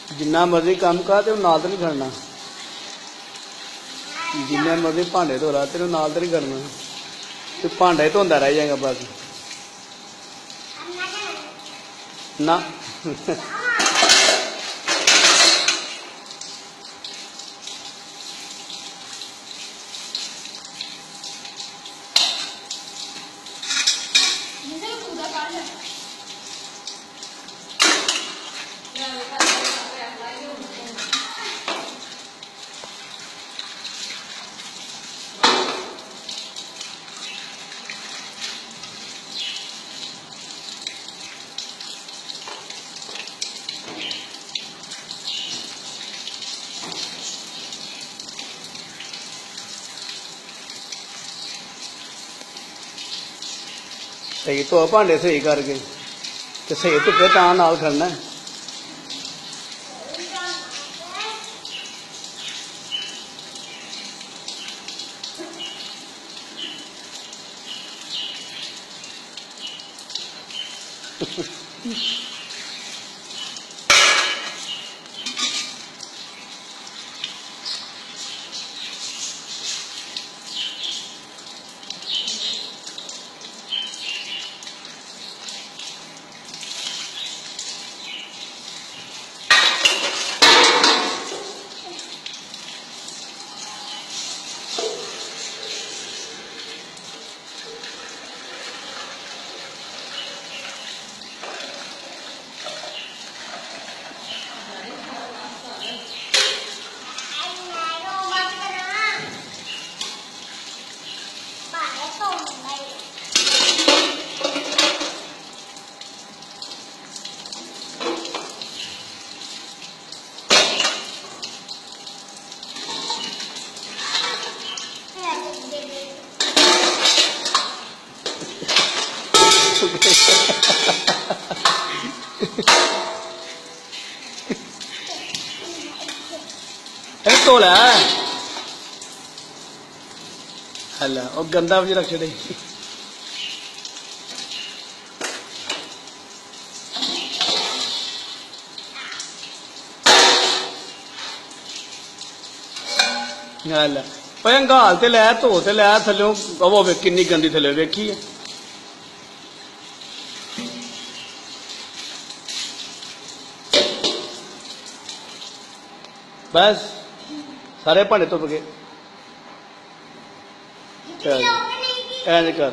जिन्ना मर्जी काम कर ते नाल तो नहीं खड़ना। जिन्ने मर्जी भांडे धो ला तेरे नाल तो नहीं खड़ना। तू भांडे धोंदा रह जाएगा बस ना। सही तो भांडे सही करके तो सही धुप्पे तां नाल खड़ना। धो लै हल गंदा भी रख छड़े। हल हंगाल तो लै धो तो लै थल्लों कवो किन्नी गंदी थल्ले वेखी है। बस सारे भांडे धुप गए। चल इंज कर।